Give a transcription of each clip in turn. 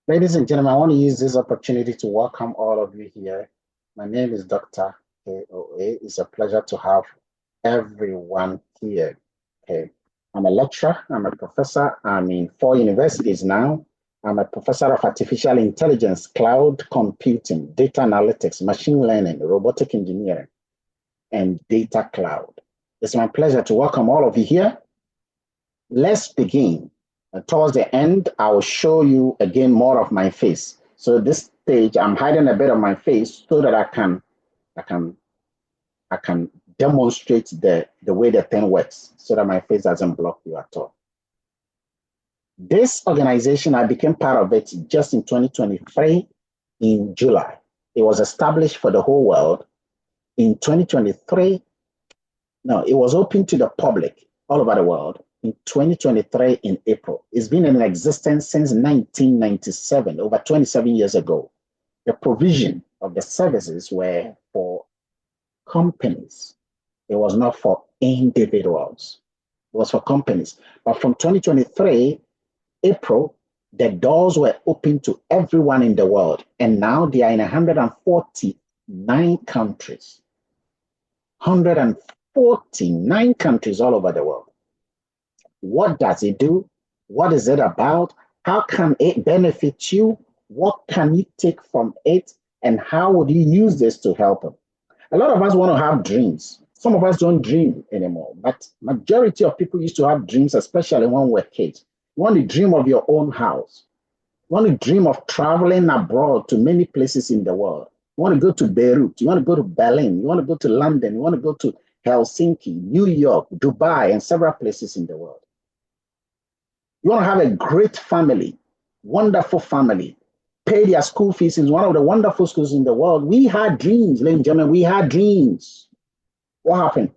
Ladies and gentlemen, I want to use this opportunity to welcome all of you here. My name is Dr. KOA. It's a pleasure to have everyone here. Okay. I'm a lecturer, I'm a professor, I'm in 4 universities now. I'm a professor of artificial intelligence, cloud computing, data analytics, machine learning, robotic engineering, and data cloud. It's my pleasure to welcome all of you here. Let's begin. Towards the end, I will show you again more of my face. So this stage, I'm hiding a bit of my face so that I can, I can demonstrate the way the thing works, so that my face doesn't block you at all. This organization, I became part of it just in 2023 in July. It was established for the whole world in 2023. No, it was open to the public all over the world in 2023 in April. It's been in existence since 1997, over 27 years ago. The provision of the services were for companies. It was not for individuals. It was for companies. But from 2023, April, the doors were open to everyone in the world. And now they are in 149 countries. 149 countries all over the world. What does it do? What is it about? How can it benefit you? What can you take from it? And how would you use this to help them? A lot of us want to have dreams. Some of us don't dream anymore, but majority of people used to have dreams, especially when we're kids. You want to dream of your own house. You want to dream of traveling abroad to many places in the world. You want to go to Beirut. You want to go to Berlin. You want to go to London. You want to go to Helsinki, New York, Dubai, and several places in the world. You want to have a great family, wonderful family, pay their school fees in one of the wonderful schools in the world. We had dreams, ladies and gentlemen. We had dreams. What happened?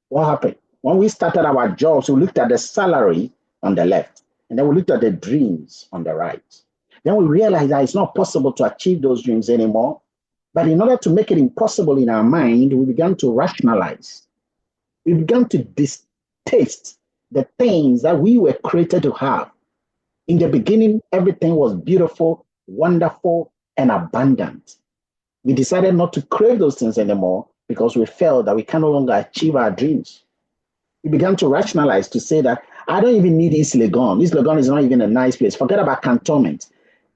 What happened? When we started our jobs, we looked at the salary on the left, and then we looked at the dreams on the right. Then we realized that it's not possible to achieve those dreams anymore. But in order to make it impossible in our mind, we began to rationalize. We began to distaste the things that we were created to have. In the beginning, everything was beautiful, wonderful, and abundant. We decided not to crave those things anymore because we felt that we can no longer achieve our dreams. We began to rationalize, to say that I don't even need East Legon. East Legon is not even a nice place. Forget about cantonment.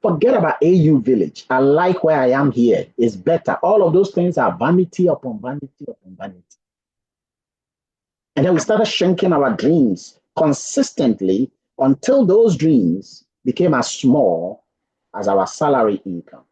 Forget about AU Village. I like where I am here. It's better. All of those things are vanity upon vanity upon vanity. And then we started shrinking our dreams consistently until those dreams became as small as our salary income.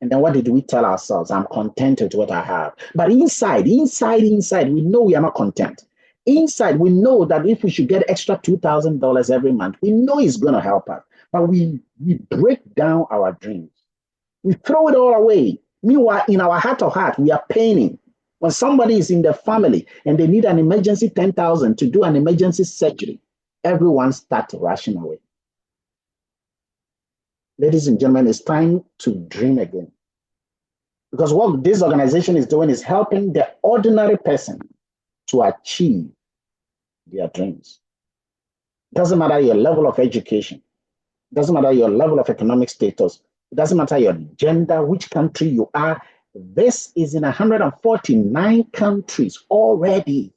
And then what did we tell ourselves? I'm content with what I have. But inside, we know we are not content. Inside, we know that if we should get extra $2,000 every month, we know it's going to help us. But we break down our dreams. We throw it all away. Meanwhile, in our heart of heart, we are paining. When somebody is in the family and they need an emergency 10,000 to do an emergency surgery, everyone starts rushing away. Ladies and gentlemen, it's time to dream again. Because what this organization is doing is helping the ordinary person to achieve their dreams. It doesn't matter your level of education. It doesn't matter your level of economic status. It doesn't matter your gender, which country you are. This is in 149 countries already.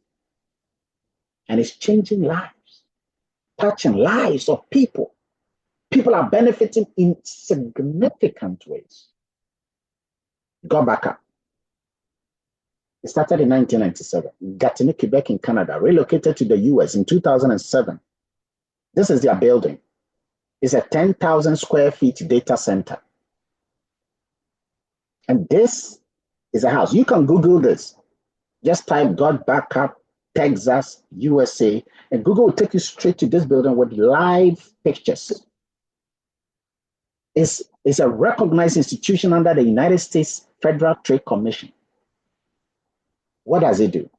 And it's changing lives, touching lives of people. People are benefiting in significant ways. Go back up. It started in 1997 in Gatineau, Quebec in Canada, relocated to the US in 2007. This is their building. It's a 10,000 square feet data center. And this is a house. You can Google this. Just type God Backup, Texas, USA, and Google will take you straight to this building with live pictures. It's a recognized institution under the United States Federal Trade Commission. What does it do?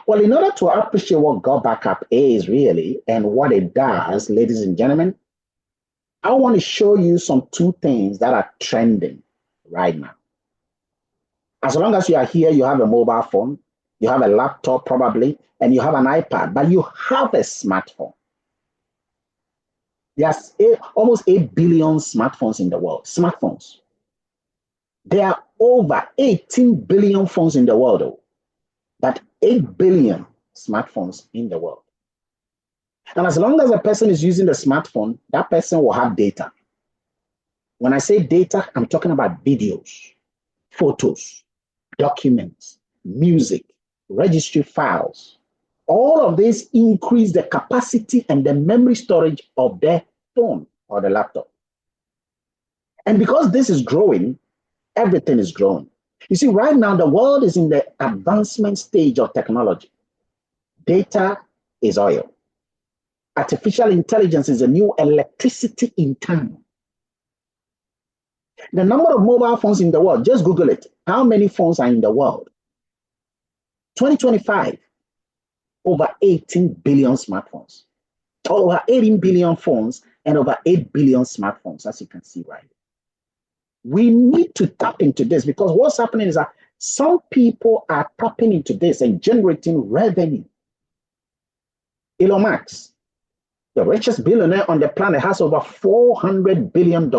Well, in order to appreciate what God Backup is really and what it does, ladies and gentlemen, I want to show you some two things that are trending right now. As long as you are here, you have a mobile phone, you have a laptop probably, and you have an iPad, but you have a smartphone. There's almost 8 billion smartphones in the world. Smartphones. There are over 18 billion phones in the world, though, but 8 billion smartphones in the world. And as long as a person is using the smartphone, that person will have data. When I say data, I'm talking about videos, photos, documents, music, registry files. All of this increase the capacity and the memory storage of the phone or the laptop. And because this is growing, everything is growing. You see, right now, the world is in the advancement stage of technology. Data is oil. Artificial intelligence is a new electricity in town. The number of mobile phones in the world, just Google it. How many phones are in the world? 2025, over 18 billion smartphones. Over 18 billion phones and over 8 billion smartphones, as you can see right here. We need to tap into this because what's happening is that some people are tapping into this and generating revenue. Elon Musk, the richest billionaire on the planet, has over $400 billion.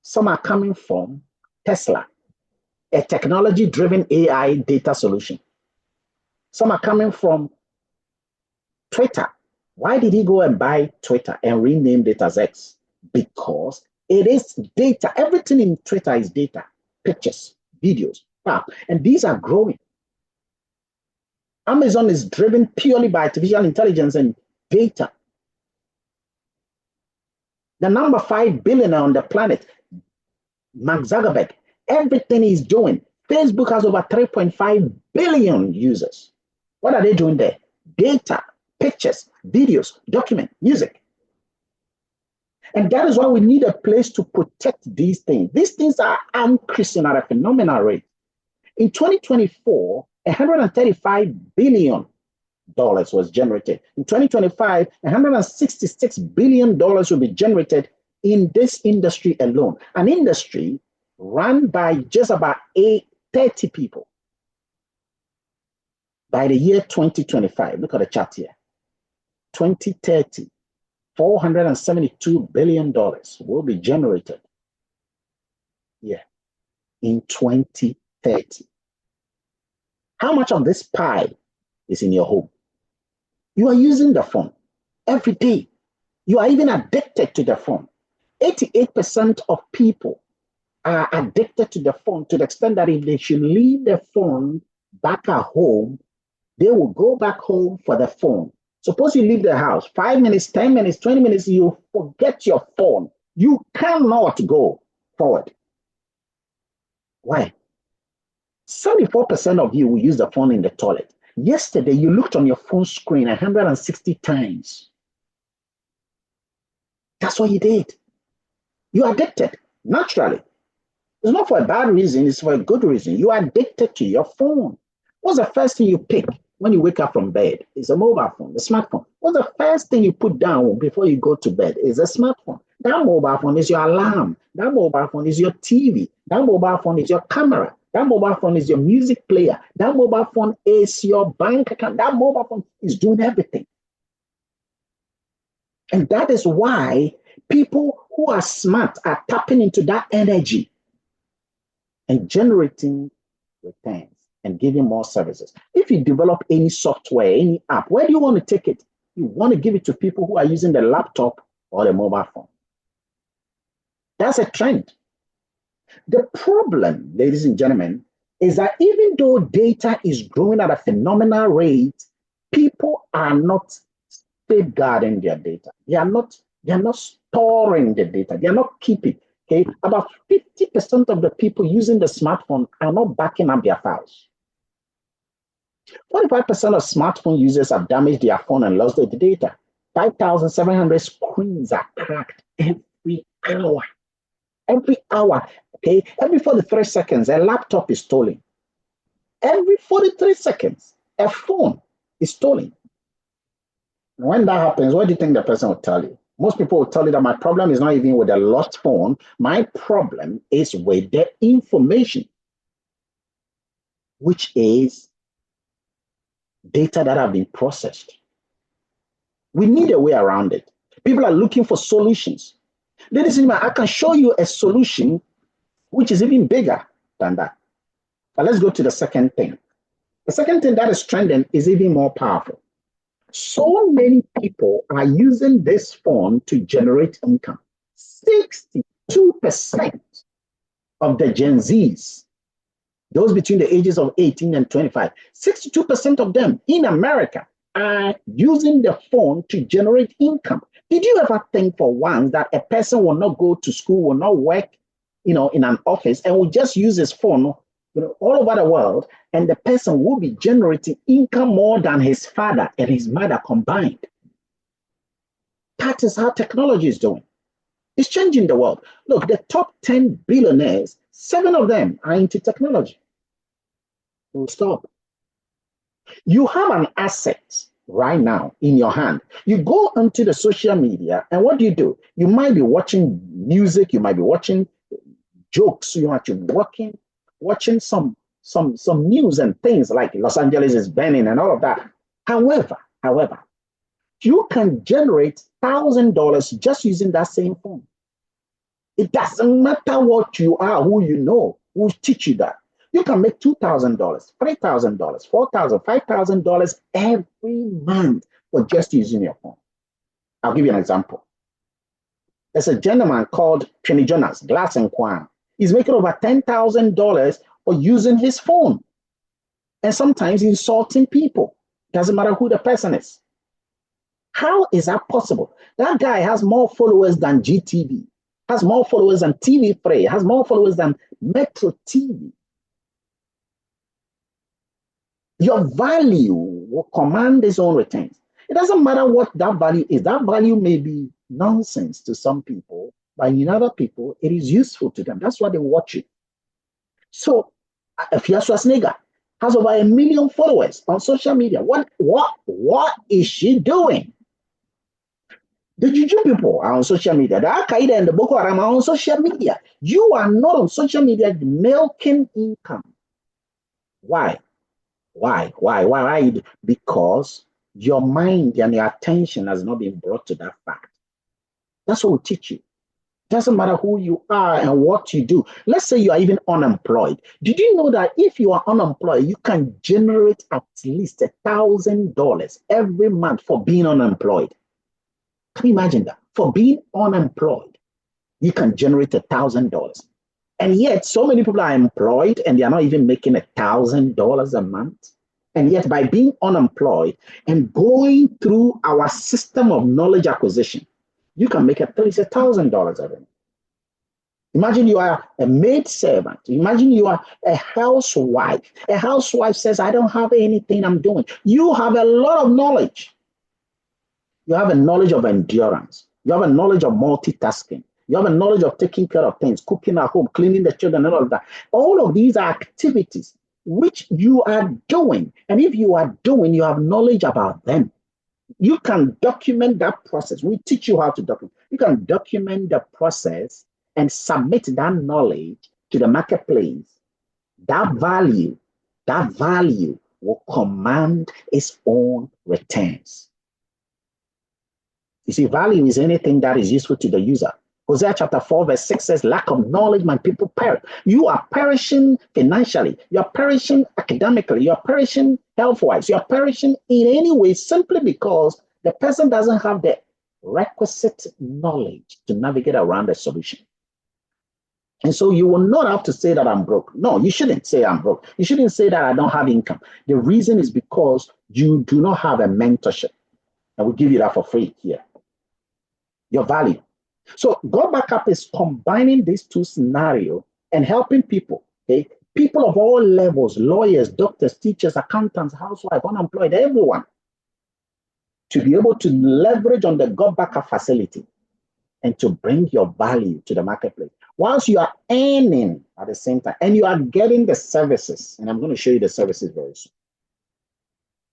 Some are coming from Tesla, a technology-driven AI data solution. Some are coming from Twitter. Why did he go and buy Twitter and rename it as X? Because it is data. Everything in Twitter is data, pictures, videos, and these are growing. Amazon is driven purely by artificial intelligence and data. The number 5 billionaire on the planet, Mark Zuckerberg, everything he's doing. Facebook has over 3.5 billion users. What are they doing there? Data, pictures, videos, document, music. And that is why we need a place to protect these things. These things are increasing at a phenomenal rate. In 2024, $135 billion was generated. In 2025, $166 billion will be generated in this industry alone. An industry run by just about 30 people. By the year 2025, look at the chart here. 2030, $472 billion will be generated. Yeah, in 2030. How much of this pie is in your home? You are using the phone every day. You are even addicted to the phone. 88% of people are addicted to the phone to the extent that if they should leave the phone back at home, they will go back home for the phone. Suppose you leave the house, 5 minutes, 10 minutes, 20 minutes, you forget your phone. You cannot go forward. Why? 74% of you will use the phone in the toilet. Yesterday, you looked on your phone screen 160 times. That's what you did. You're addicted, naturally. It's not for a bad reason, it's for a good reason. You are addicted to your phone. What's the first thing you pick when you wake up from bed? It's a mobile phone, a smartphone. What's the first thing you put down before you go to bed? Is a smartphone. That mobile phone is your alarm. That mobile phone is your TV. That mobile phone is your camera. That mobile phone is your music player. That mobile phone is your bank account. That mobile phone is doing everything. And that is why people who are smart are tapping into that energy and generating returns and giving more services. If you develop any software, any app, where do you want to take it? You want to give it to people who are using the laptop or the mobile phone. That's a trend. The problem, ladies and gentlemen, is that even though data is growing at a phenomenal rate, people are not safeguarding their data. They are not storing the data. They are not keeping. Okay, about 50% of the people using the smartphone are not backing up their files. 45% of smartphone users have damaged their phone and lost their data. 5,700 screens are cracked every hour. Every hour, okay? Every 43 seconds, a laptop is stolen. Every 43 seconds, a phone is stolen. When that happens, what do you think the person will tell you? Most people will tell you that my problem is not even with the lost phone. My problem is with the information, which is data that have been processed. We need a way around it. People are looking for solutions. Ladies and gentlemen, I can show you a solution which is even bigger than that. But let's go to the second thing. The second thing that is trending is even more powerful. So many people are using this phone to generate income. 62% of the Gen Zs, those between the ages of 18 and 25, 62% of them in America are using the phone to generate income. Did you ever think for once that a person will not go to school, will not work, in an office, and will just use his phone, all over the world, and the person will be generating income more than his father and his mother combined? That is how technology is doing. It's changing the world. Look, the top 10 billionaires, 7 of them are into technology. We'll stop. You have an asset right now in your hand. You go onto the social media, and what do? You might be watching music, you might be watching jokes, you might be watching some news and things like Los Angeles is burning and all of that. However, you can generate $1,000 just using that same phone. It doesn't matter what you are, who you know, who will teach you that. You can make $2,000, $3,000, $4,000, $5,000 every month for just using your phone. I'll give you an example. There's a gentleman called Kenny Jonas, Glass and Kwan. He's making over $10,000 for using his phone. And sometimes insulting people. Doesn't matter who the person is. How is that possible? That guy has more followers than GTV, has more followers than TV3, has more followers than Metro TV. Your value will command its own returns. It doesn't matter what that value is. That value may be nonsense to some people, but in other people, it is useful to them. That's why they watch it. So, Fiat Schwarzenegger has over 1 million followers on social media. What is she doing? The Juju people are on social media. The Al Qaeda and the Boko Haram are on social media. You are not on social media milking income. Why? Because your mind and your attention has not been brought to that fact. That's what we teach you. Doesn't matter who you are and what you do. Let's say you are even unemployed. Did you know that if you are unemployed, you can generate at least $1,000 every month for being unemployed? Can you imagine that? For being unemployed, you can generate $1,000. And yet, so many people are employed and they are not even making $1,000 a month. And yet, by being unemployed and going through our system of knowledge acquisition, you can make at least $1,000 every month. Imagine you are a maid servant. Imagine you are a housewife. A housewife says, I don't have anything I'm doing. You have a lot of knowledge. You have a knowledge of endurance. You have a knowledge of multitasking. You have a knowledge of taking care of things, cooking at home, cleaning the children, and all of that. All of these are activities which you are doing. And if you are doing, you have knowledge about them. You can document that process. We teach you how to document. You can document the process and submit that knowledge to the marketplace. That value will command its own returns. You see, value is anything that is useful to the user. Hosea chapter 4 verse 6 says, lack of knowledge, my people perish. You are perishing financially. You are perishing academically. You are perishing health-wise. You are perishing in any way simply because the person doesn't have the requisite knowledge to navigate around the solution. And so you will not have to say that I'm broke. No, you shouldn't say I'm broke. You shouldn't say that I don't have income. The reason is because you do not have a mentorship. And we'll give you that for free here. Your value. So God Backup is combining these two scenarios and helping people, okay? People of all levels, lawyers, doctors, teachers, accountants, housewives, unemployed, everyone, to be able to leverage on the God Backup facility and to bring your value to the marketplace. Whilst you are earning at the same time, and you are getting the services, and I'm going to show you the services very soon.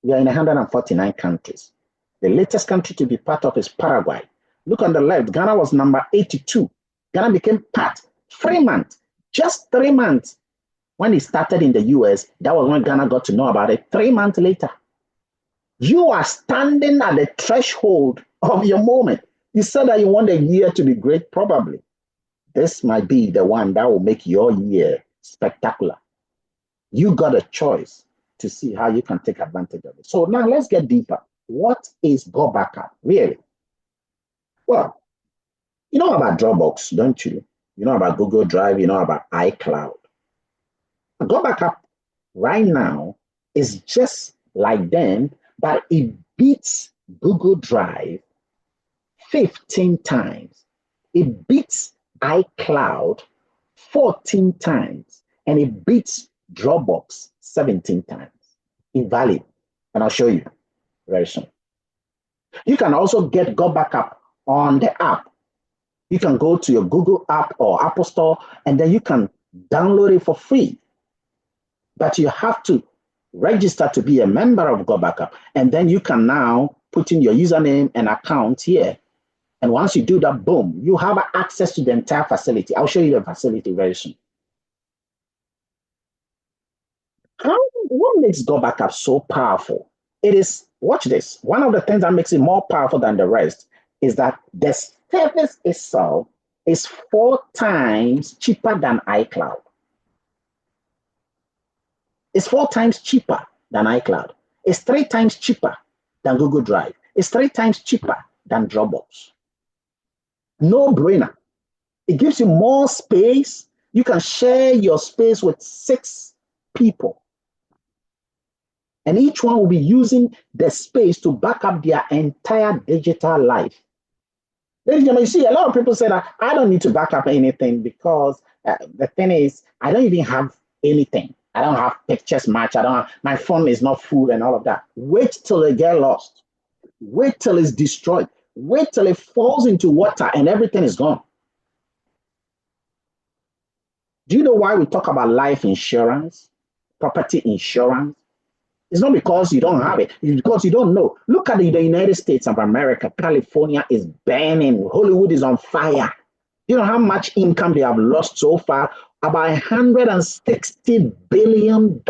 We are in 149 countries. The latest country to be part of is Paraguay. Look on the left, Ghana was number 82. Ghana became part 3 months, just 3 months. When it started in the US, that was when Ghana got to know about it. 3 months later, you are standing at the threshold of your moment. You said that you want the year to be great, probably. This might be the one that will make your year spectacular. You got a choice to see how you can take advantage of it. So now let's get deeper. What is Go Backup, really? Well, you know about Dropbox, don't you? You know about Google Drive, you know about iCloud. Go Backup right now is just like them, but it beats Google Drive 15 times. It beats iCloud 14 times, and it beats Dropbox 17 times in value. And I'll show you very soon. You can also get Go Backup on the app. You can go to your Google app or Apple Store, and then you can download it for free. But you have to register to be a member of Go Backup, and then you can now put in your username and account here. And once you do that, boom, you have access to the entire facility. I'll show you the facility very soon. What makes Go Backup so powerful? It is, watch this, one of the things that makes it more powerful than the rest is that the service itself is 4 times cheaper than iCloud. It's 4 times cheaper than iCloud. It's 3 times cheaper than Google Drive. It's 3 times cheaper than Dropbox. No brainer. It gives you more space. You can share your space with 6 people. And each one will be using the space to back up their entire digital life. Ladies and gentlemen, you see, a lot of people say that I don't need to back up anything because the thing is, I don't even have anything. I don't have pictures much. My phone is not full and all of that. Wait till it gets lost. Wait till it's destroyed. Wait till it falls into water and everything is gone. Do you know why we talk about life insurance, property insurance? It's not because you don't have it. It's because you don't know. Look at the United States of America. California is burning. Hollywood is on fire. You know how much income they have lost so far? About $160 billion.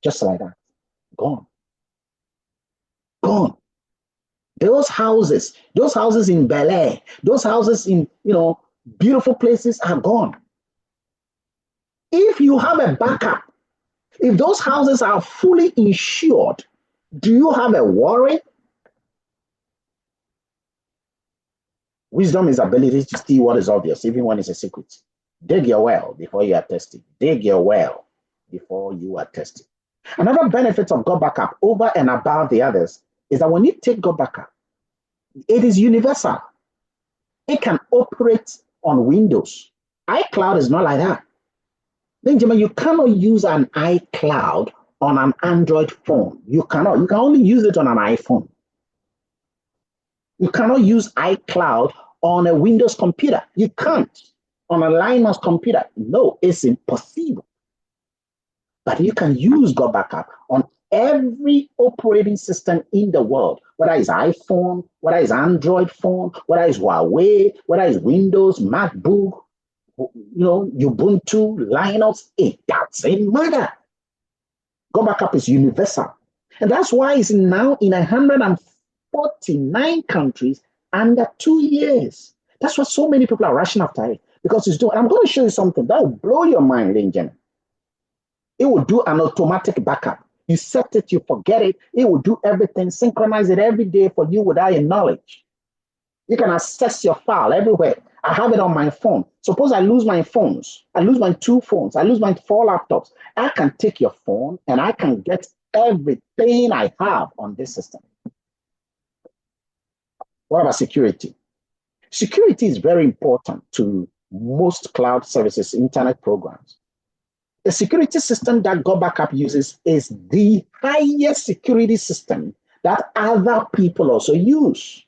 Just like that. Gone. Gone. Those houses in Bel Air, those houses in, beautiful places are gone. If you have a backup, if those houses are fully insured, do you have a worry? Wisdom is ability to see what is obvious, even when it's a secret. Dig your well before you are tested. Dig your well before you are tested. Another benefit of Go Backup over and above the others is that when you take Go Backup, it is universal. It can operate on Windows. iCloud is not like that. Benjamin, you cannot use an iCloud on an Android phone. You cannot. You can only use it on an iPhone. You cannot use iCloud on a Windows computer. You can't. On a Linux computer. No, it's impossible. But you can use Go Backup on every operating system in the world, whether it's iPhone, whether it's Android phone, whether it's Huawei, whether it's Windows, MacBook, Ubuntu, Linux, it doesn't matter. Go Backup is universal. And that's why it's now in 149 countries under 2 years. That's why so many people are rushing after it, because it's doing. I'm going to show you something that will blow your mind, ladies and gentlemen. It will do an automatic backup. You set it, you forget it. It will do everything, synchronize it every day for you without your knowledge. You can access your file everywhere. I have it on my phone. Suppose I lose my phones. I lose my 2 phones. I lose my 4 laptops. I can take your phone and I can get everything I have on this system. What about security? Security is very important to most cloud services, internet programs. The security system that Go Backup uses is the highest security system that other people also use.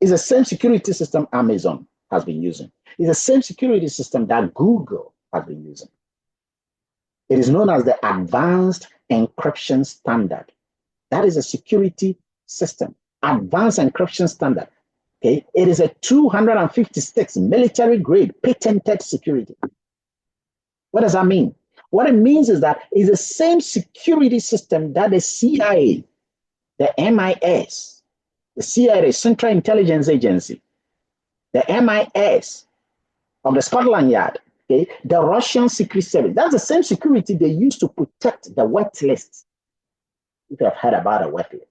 It's the same security system Amazon has been using. It's the same security system that Google has been using. It is known as the Advanced Encryption Standard. That is a security system, Advanced Encryption Standard. Okay, it is a 256 military grade patented security. What does that mean? What it means is that it's the same security system that the CIA, the MIS, the CIA, Central Intelligence Agency, the MIS of the Scotland Yard, okay, the Russian Secret Service. That's the same security they use to protect the wet lists. If you have heard about a wet list.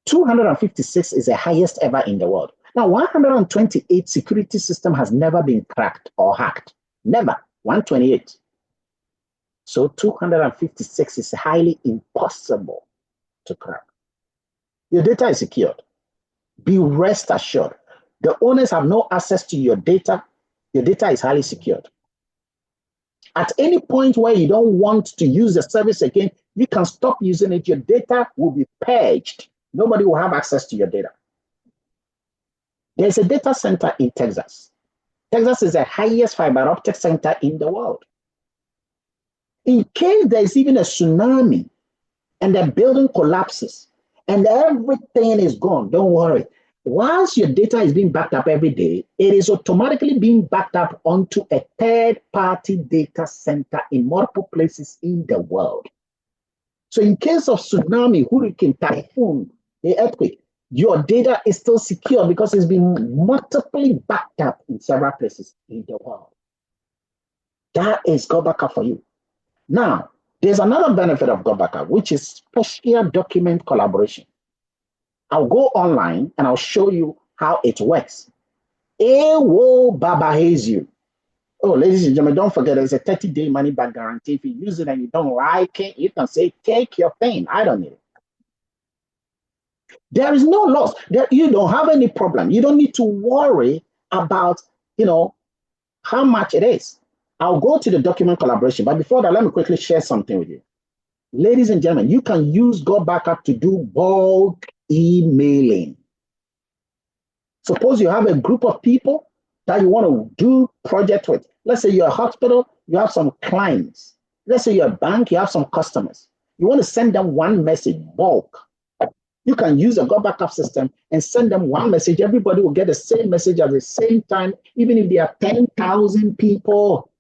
256 is the highest ever in the world. Now, 128 security system has never been cracked or hacked. Never. 128. So 256 is highly impossible to crack. Your data is secured. Be rest assured. The owners have no access to your data. Your data is highly secured. At any point where you don't want to use the service again, you can stop using it. Your data will be purged. Nobody will have access to your data. There's a data center in Texas. Texas is the highest fiber optic center in the world. In case there's even a tsunami and the building collapses and everything is gone, don't worry. Once your data is being backed up every day, it is automatically being backed up onto a third-party data center in multiple places in the world. So in case of tsunami, hurricane, typhoon, the earthquake, your data is still secure because it's been multiply backed up in several places in the world. That is Go Backup for you. Now, there's another benefit of Go Backup, which is special document collaboration. I'll go online and I'll show you how it works. Ewo Baba haze you. Oh, ladies and gentlemen, don't forget there's a 30-day money back guarantee. If you use it and you don't like it, you can say, take your pain. I don't need it. There is no loss. You don't have any problem. You don't need to worry about, how much it is. I'll go to the document collaboration. But before that, let me quickly share something with you. Ladies and gentlemen, you can use Go Backup to do bulk emailing. Suppose you have a group of people that you want to do project with. Let's say you're a hospital, you have some clients. Let's say you're a bank, you have some customers. You want to send them one message, bulk. You can use a Go Backup system and send them one message. Everybody will get the same message at the same time. Even if there are 10,000 people,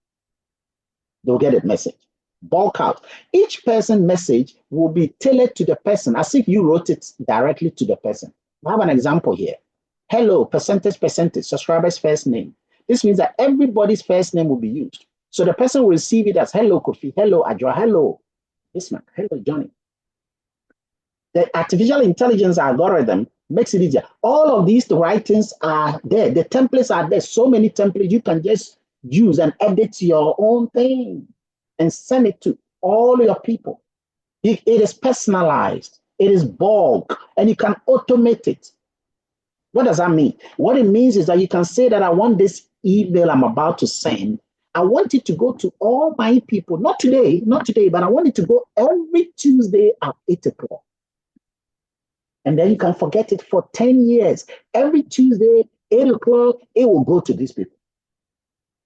they'll get a message. Bulk out. Each person message will be tailored to the person as if you wrote it directly to the person. I have an example here. Hello, percentage, subscriber's first name. This means that everybody's first name will be used. So the person will receive it as hello, Kofi, hello, Adra, hello, Ismail, hello, Johnny. The artificial intelligence algorithm makes it easier. All of these writings are there. The templates are there. So many templates you can just use and edit your own thing and send it to all your people. It is personalized. It is bulk, and you can automate it. What does that mean? What it means is that you can say that I want this email I'm about to send. I want it to go to all my people. Not today, but I want it to go every Tuesday at 8 o'clock. And then you can forget it for 10 years. Every Tuesday, 8 o'clock, it will go to these people.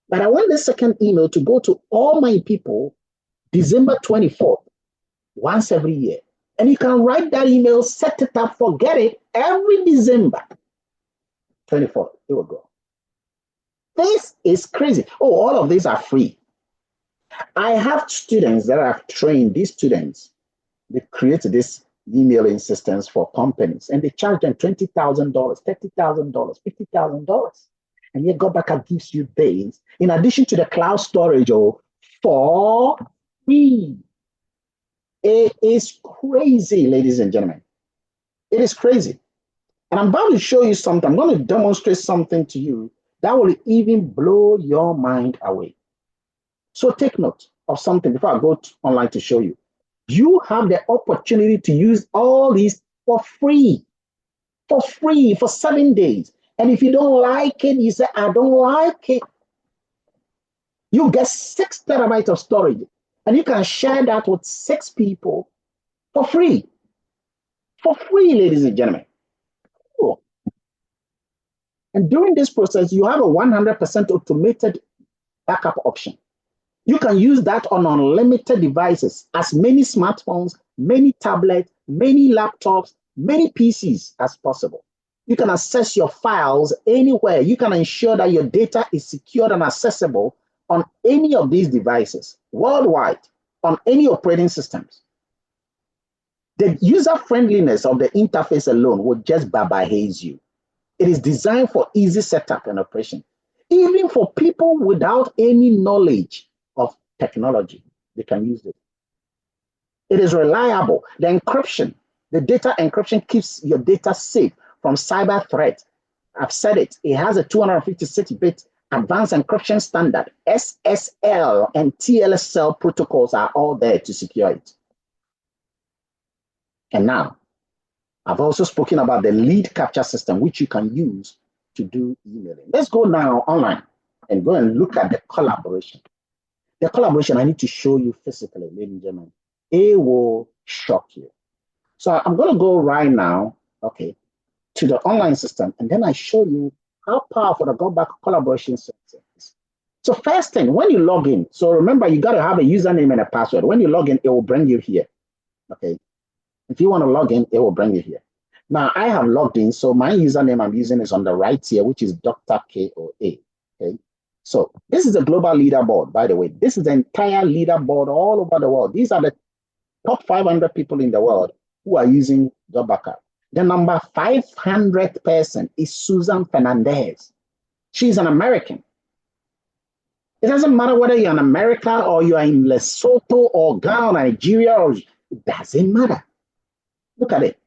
But I want the second email to go to all my people December 24th, once every year. And you can write that email, set it up, forget it, every December 24th, it will go. This is crazy. Oh, all of these are free. I have students that I've trained, these students, they create this emailing systems for companies, and they charge them $20,000, $30,000, $50,000. And yet Go Backup gives you this, in addition to the cloud storage, for free. It is crazy, ladies and gentlemen. It is crazy. And I'm about to show you something. I'm going to demonstrate something to you that will even blow your mind away. So take note of something before I go online to show you. You have the opportunity to use all these for free for 7 days. And if you don't like it, you say, I don't like it. You get 6 terabytes of storage, and you can share that with 6 people for free. For free, ladies and gentlemen. Cool. And during this process, you have a 100% automated backup option. You can use that on unlimited devices, as many smartphones, many tablets, many laptops, many PCs as possible. You can access your files anywhere. You can ensure that your data is secured and accessible on any of these devices worldwide, on any operating systems. The user friendliness of the interface alone will just haze you. It is designed for easy setup and operation. Even for people without any knowledge of technology, they can use it. It is reliable. The encryption, the data encryption keeps your data safe from cyber threats. I've said it. It has a 256-bit advanced encryption standard. SSL and TLS protocols are all there to secure it. And now, I've also spoken about the lead capture system, which you can use to do emailing. Let's go now online and go and look at the collaboration. The collaboration I need to show you physically, ladies and gentlemen. It will shock you. So I'm going to go right now, okay, to the online system, and then I show you how powerful the Go Back collaboration system is. So first thing, when you log in, so remember, you got to have a username and a password. When you log in, it will bring you here, okay? If you want to log in, it will bring you here. Now, I have logged in, so my username I'm using is on the right here, which is Dr. KOA, okay? So this is a global leaderboard, by the way. This is the entire leaderboard all over the world. These are the top 500 people in the world who are using Go Backup. The number 500 person is Susan Fernandez. She's an American. It doesn't matter whether you're in America or you are in Lesotho or Ghana, Nigeria, or it doesn't matter. Look at it.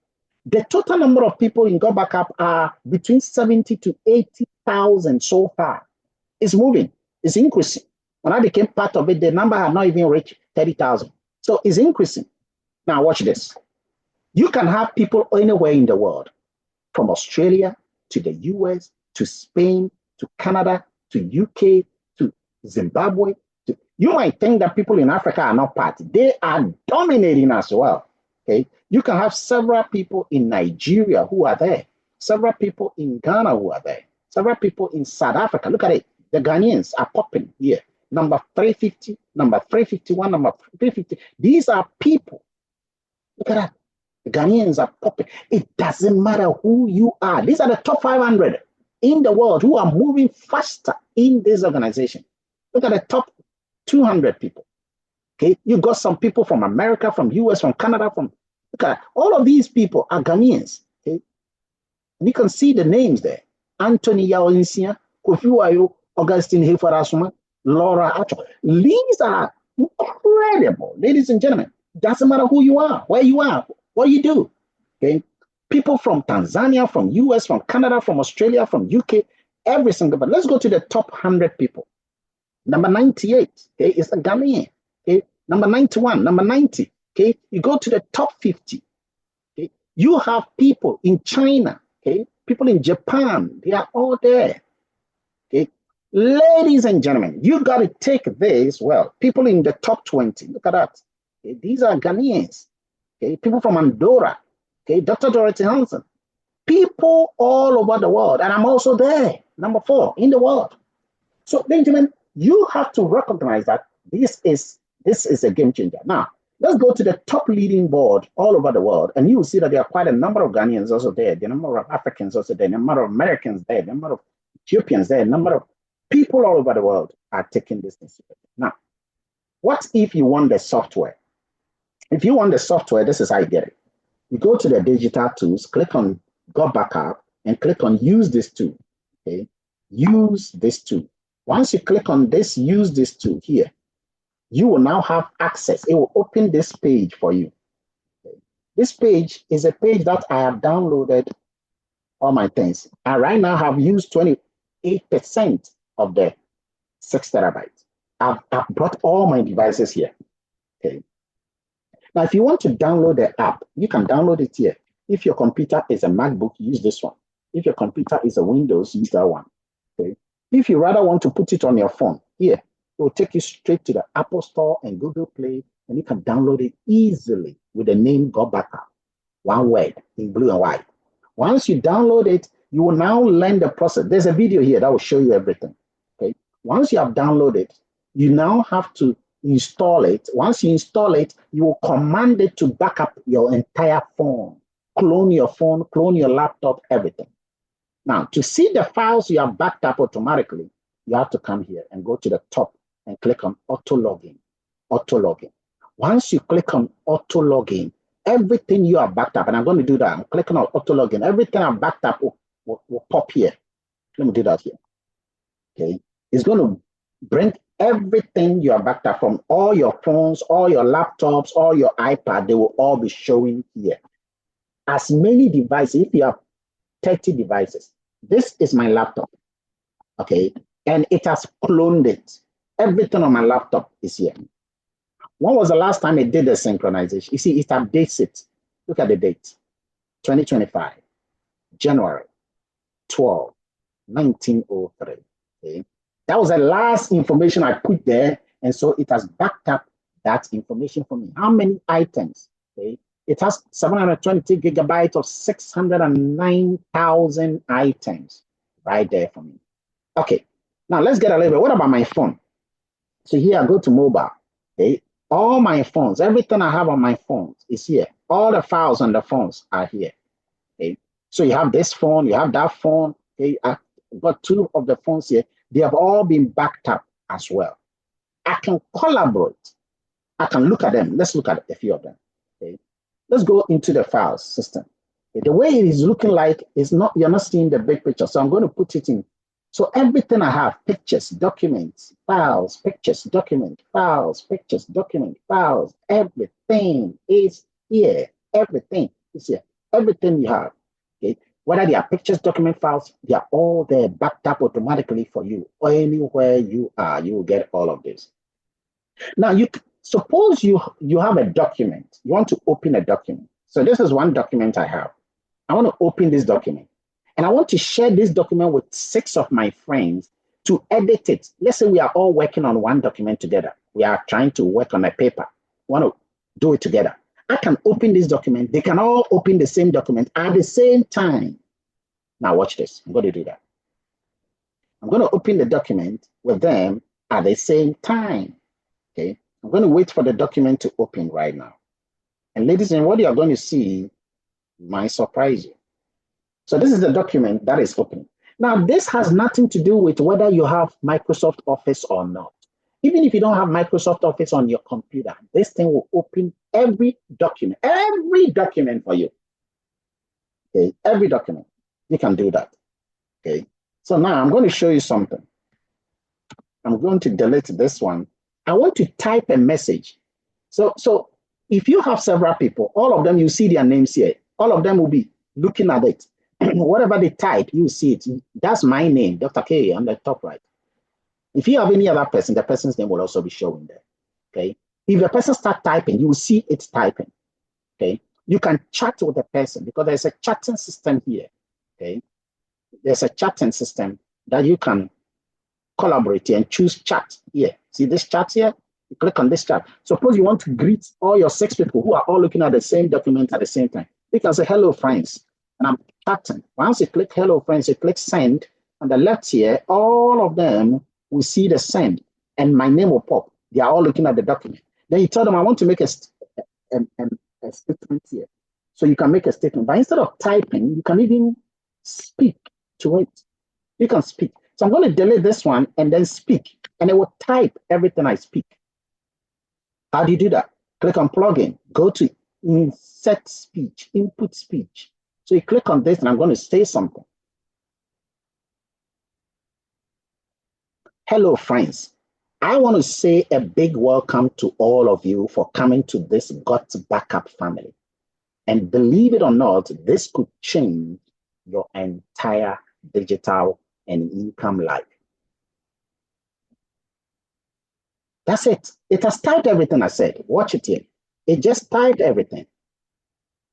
The total number of people in Go Backup are between 70 to 80,000 so far. It's moving. It's increasing. When I became part of it, the number had not even reached 30,000. So it's increasing. Now watch this. You can have people anywhere in the world, from Australia to the US, to Spain, to Canada, to UK, to Zimbabwe. You might think that people in Africa are not part. They are dominating as well. Okay, you can have several people in Nigeria who are there, several people in Ghana who are there, several people in South Africa. Look at it. The Ghanaians are popping here. Number 350, number 351, number 350. These are people. Look at that. The Ghanaians are popping. It doesn't matter who you are. These are the top 500 in the world who are moving faster in this organization. Look at the top 200 people. Okay, you got some people from America, from US, from Canada, from look at all of these people are Ghanaians. Okay, and you can see the names there: Anthony Yaoinsia, Kofi Wayo, Augustine Hefarasuma, Laura Acho. These are incredible, ladies and gentlemen. Doesn't matter who you are, where you are, what you do. Okay, people from Tanzania, from US, from Canada, from Australia, from UK, every single. But let's go to the top 100 people. Number 98, okay, is a Ghanaian. Okay, number 91, number 90. Okay, you go to the top 50. Okay, you have people in China. Okay, people in Japan. They are all there. Okay, ladies and gentlemen, you got to take this. Well, people in the top 20. Look at that. Okay, these are Ghanaians. Okay, people from Andorra. Okay, Dr. Dorothy Hansen. People all over the world, and I'm also there. Number 4 in the world. So, Benjamin, you have to recognize that this is a game changer. Now, let's go to the top leading board all over the world, and you will see that there are quite a number of Ghanaians also there, the number of Africans also there, the number of Americans there, the number of Ethiopians there, the number of people all over the world are taking this initiative. Now, what if you want the software? If you want the software, this is how you get it. You go to the digital tools, click on Go Backup, and click on Use this tool. Okay, use this tool. Once you click on this, use this tool here, you will now have access. It will open this page for you. Okay. This page is a page that I have downloaded all my things. I right now have used 28% of the 6 terabytes. I've brought all my devices here. Okay. Now, if you want to download the app, you can download it here. If your computer is a MacBook, use this one. If your computer is a Windows, use that one. Okay. If you rather want to put it on your phone, here, it will take you straight to the Apple Store and Google Play, and you can download it easily with the name Go Backup. One word in blue and white. Once you download it, you will now learn the process. There's a video here that will show you everything. Okay. Once you have downloaded, you now have to install it. Once you install it, you will command it to back up your entire phone, clone your phone, clone your laptop, everything. Now, to see the files you have backed up automatically, you have to come here and go to the top and click on auto login. Auto login. Once you click on auto login, everything you are backed up, and I'm going to do that. I'm clicking on auto login. Everything I'm backed up will pop here. Let me do that here. Okay. It's going to bring everything you are backed up from all your phones, all your laptops, all your iPad. They will all be showing here. As many devices, if you have 30 devices, this is my laptop. Okay. And it has cloned it. Everything on my laptop is here. When was the last time it did the synchronization? You see, it updates it. Look at the date. 2025, January 12, 1903. Okay. That was the last information I put there. And so it has backed up that information for me. How many items? Okay. It has 720 gigabytes of 609,000 items right there for me. Okay. Now let's get a little bit. What about my phone? So here I go to mobile. Okay. All my phones, everything I have on my phones is here. All the files on the phones are here. Okay. So you have this phone, you have that phone. Okay. I've got two of the phones here. They have all been backed up as well. I can collaborate. I can look at them. Let's look at a few of them. Okay. Let's go into the files system. Okay. The way it is looking like is not, you're not seeing the big picture. So I'm going to put it in. So everything I have, pictures, documents, files, pictures, document, files, pictures, document, files, everything is here. Everything is here. Everything you have. Okay. Whether they are pictures, document, files, they are all there backed up automatically for you. Anywhere you are, you will get all of this. Now, suppose you have a document. You want to open a document. So this is one document I have. I want to open this document. And I want to share this document with 6 of my friends to edit it. Let's say we are all working on one document together. We are trying to work on a paper. We want to do it together. I can open this document. They can all open the same document at the same time. Now watch this. I'm going to do that. I'm going to open the document with them at the same time. Okay. I'm going to wait for the document to open right now. And ladies and what you are going to see might surprise you. So this is the document that is open. Now, this has nothing to do with whether you have Microsoft Office or not. Even if you don't have Microsoft Office on your computer, this thing will open every document for you. Okay, every document. You can do that. Okay. So now I'm going to show you something. I'm going to delete this one. I want to type a message. So if you have several people, all of them, you see their names here. All of them will be looking at it. Whatever they type, you see it. That's my name, Dr. K, on the top right. If you have any other person, the person's name will also be showing there. Okay. If the person starts typing, you will see it typing. Okay. You can chat with the person because there's a chatting system here. Okay. There's a chatting system that you can collaborate here and choose chat here. See this chat here? You click on this chat. Suppose you want to greet all your 6 people who are all looking at the same document at the same time. You can say, hello, friends. And I'm chatting. Once you click hello, friends, you click send. On the left here, all of them will see the send. And my name will pop. They are all looking at the document. Then you tell them, I want to make a statement here. So you can make a statement. But instead of typing, you can even speak to it. You can speak. So I'm going to delete this one and then speak. And it will type everything I speak. How do you do that? Click on plugin. Go to insert speech, input speech. So you click on this and I'm going to say something. Hello, friends. I want to say a big welcome to all of you for coming to this Got Backup family. And believe it or not, this could change your entire digital and income life. That's it. It has typed everything I said. Watch it here. It just typed everything.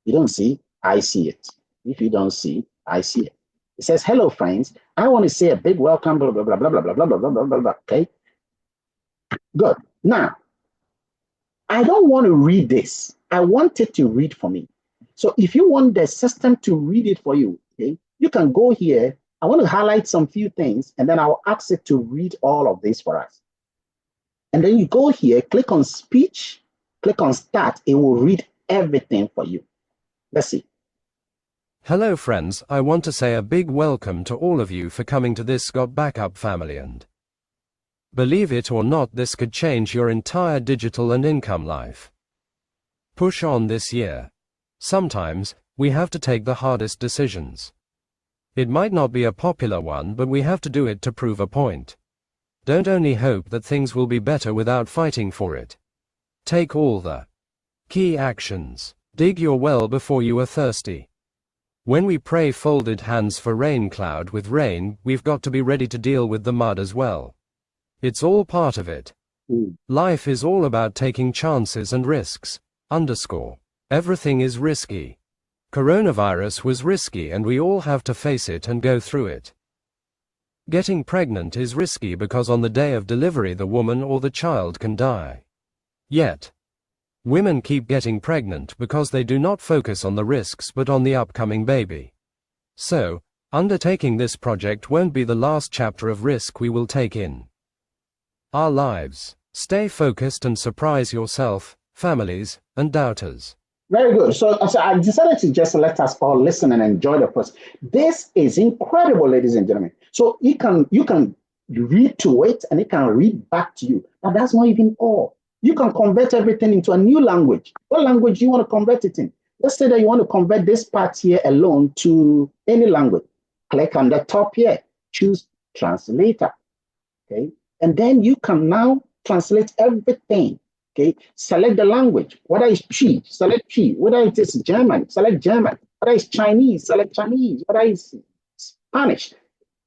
You don't see? I see it. If you don't see, I see it. It says, hello, friends. I want to say a big welcome, blah, blah, blah, blah, blah, blah, blah, blah, blah, blah, blah, blah. Okay? Good. Now, I don't want to read this. I want it to read for me. So if you want the system to read it for you, okay, you can go here. I want to highlight some few things, and then I'll ask it to read all of this for us. And then you go here, click on speech, click on start. It will read everything for you. Let's see. Hello friends, I want to say a big welcome to all of you for coming to this Got Backup family, and believe it or not, this could change your entire digital and income life. Push on this year. Sometimes, we have to take the hardest decisions. It might not be a popular one, but we have to do it to prove a point. Don't only hope that things will be better without fighting for it. Take all the key actions. Dig your well before you are thirsty. When we pray folded hands for rain cloud with rain, we've got to be ready to deal with the mud as well. It's all part of it. Life is all about taking chances and risks. Everything is risky. Coronavirus was risky and we all have to face it and go through it. Getting pregnant is risky because on the day of delivery the woman or the child can die. Yet, women keep getting pregnant because they do not focus on the risks but on the upcoming baby. So, undertaking this project won't be the last chapter of risk we will take in our lives. Stay focused and surprise yourself, families, and doubters. Very good. So I decided to just let us all listen and enjoy the process. This is incredible, ladies and gentlemen. So you can read to it and it can read back to you. But that's not even all. You can convert everything into a new language. What language do you want to convert it in? Let's say that you want to convert this part here alone to any language. Click on the top here. Choose translator. Okay. And then you can now translate everything. Okay, select the language. Whether it's Chi, select Chi. Whether it is German, select German. Whether it's Chinese, select Chinese. Whether it's Spanish,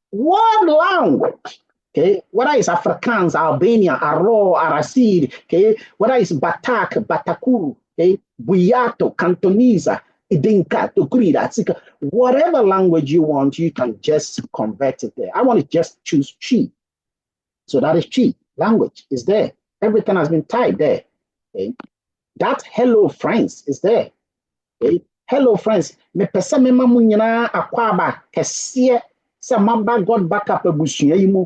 what language? Okay, whether it's Afrikaans, Albania, Aro, Arasid. Okay, whether it's Batak, Batakuru, okay, Buyato, Cantonese, Idinka, Tukrida, Sika. Whatever language you want, you can just convert it there. I want to just choose Chi. So that is Chi. Language is there. Everything has been typed there. Okay. That hello friends is there. Okay. Hello friends. Me pesa me mamu nyina akwaba kese se mamba God backup abusua yi mu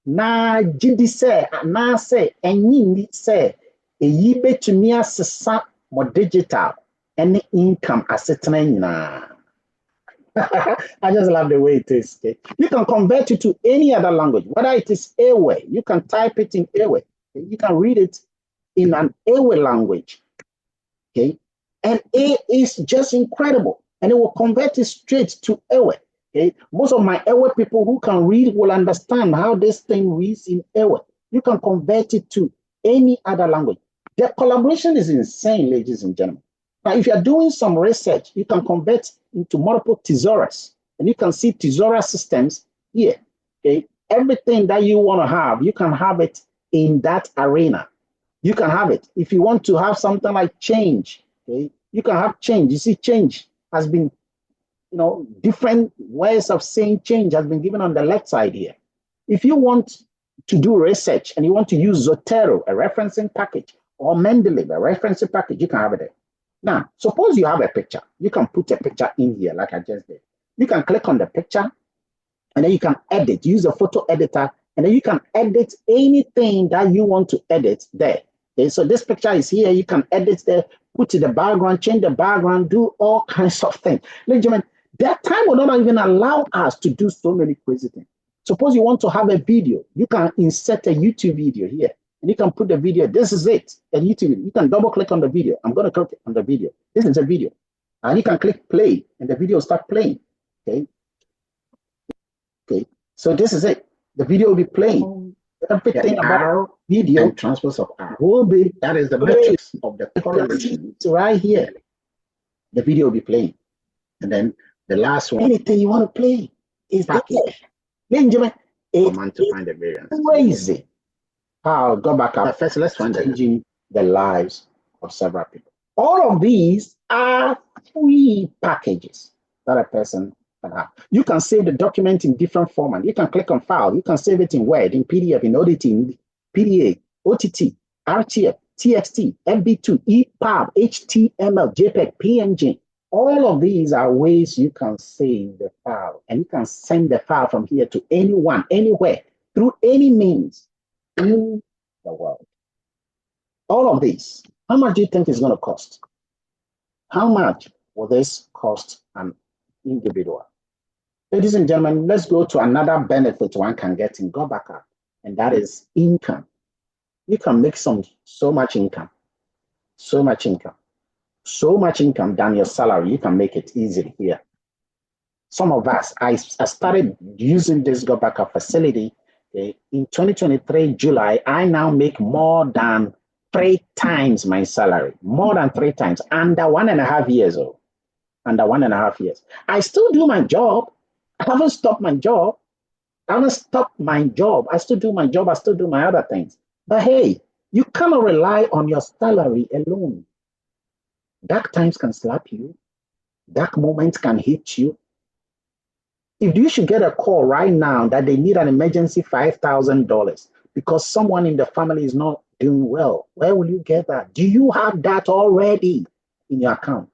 na gidi se na se enyi ni se eyi betumi asesa mo digital any income asetena nyina. I just love the way it is. Okay. You can convert it to any other language, whether it is Ewe, you can type it in Ewe. You can read it in an Ewe language. Okay. And A is just incredible. And it will convert it straight to Ewe. Okay. Most of my Ewe people who can read will understand how this thing reads in Ewe. You can convert it to any other language. The collaboration is insane, ladies and gentlemen. Now, if you're doing some research, you can convert into multiple thesaurus. And you can see thesaurus systems here. Okay. Everything that you want to have, you can have it in that arena. You can have it. If you want to have something like change, okay, you can have change. You see, change has been, different ways of saying change has been given on the left side here. If you want to do research and you want to use Zotero, a referencing package, or Mendeley, a referencing package, you can have it there. Now, suppose you have a picture. You can put a picture in here like I just did. You can click on the picture and then you can edit, use a photo editor, and then you can edit anything that you want to edit there. Okay, so this picture is here. You can edit there, put in the background, change the background, do all kinds of things. Ladies and gentlemen, that time will not even allow us to do so many crazy things. Suppose you want to have a video. You can insert a YouTube video here. And you can put the video. This is it. And YouTube, you can double click on the video. I'm going to click on the video. This is a video. And you can click play and the video will start playing. Okay. Okay. So this is it. The video will be playing. Everything about video and transpose of R will be, that is the metrics of the correlation. It's right here. The video will be playing. And then the last one. Anything you want to play is package. Benjamin, command to find the variance. Crazy. I'll go back up. First, let's find changing the lives of several people. All of these are free packages that a person can have. You can save the document in different formats. You can click on file. You can save it in Word, in PDF, in ODT, in PDA, OTT, RTF, TXT, MB2, EPUB, HTML, JPEG, PNG. All of these are ways you can save the file, and you can send the file from here to anyone, anywhere, through any means in the world. All of these, how much do you think it's going to cost? How much will this cost an individual? Ladies and gentlemen, let's go to another benefit one can get in Go Backup, and that is income. You can make so much income, so much income. so much income than your salary, you can make it easily here. Some of us, I started using this Go Backup facility in 2023, July. I now make more than 3 times my salary, more than 3 times, under 1.5 years old. Under 1.5 years. I still do my job. I haven't stopped my job. I haven't stopped my job. I still do my job. I still do my other things. But hey, you cannot rely on your salary alone. Dark times can slap you. Dark moments can hit you. If you should get a call right now that they need an emergency $5,000 because someone in the family is not doing well, where will you get that? Do you have that already in your account?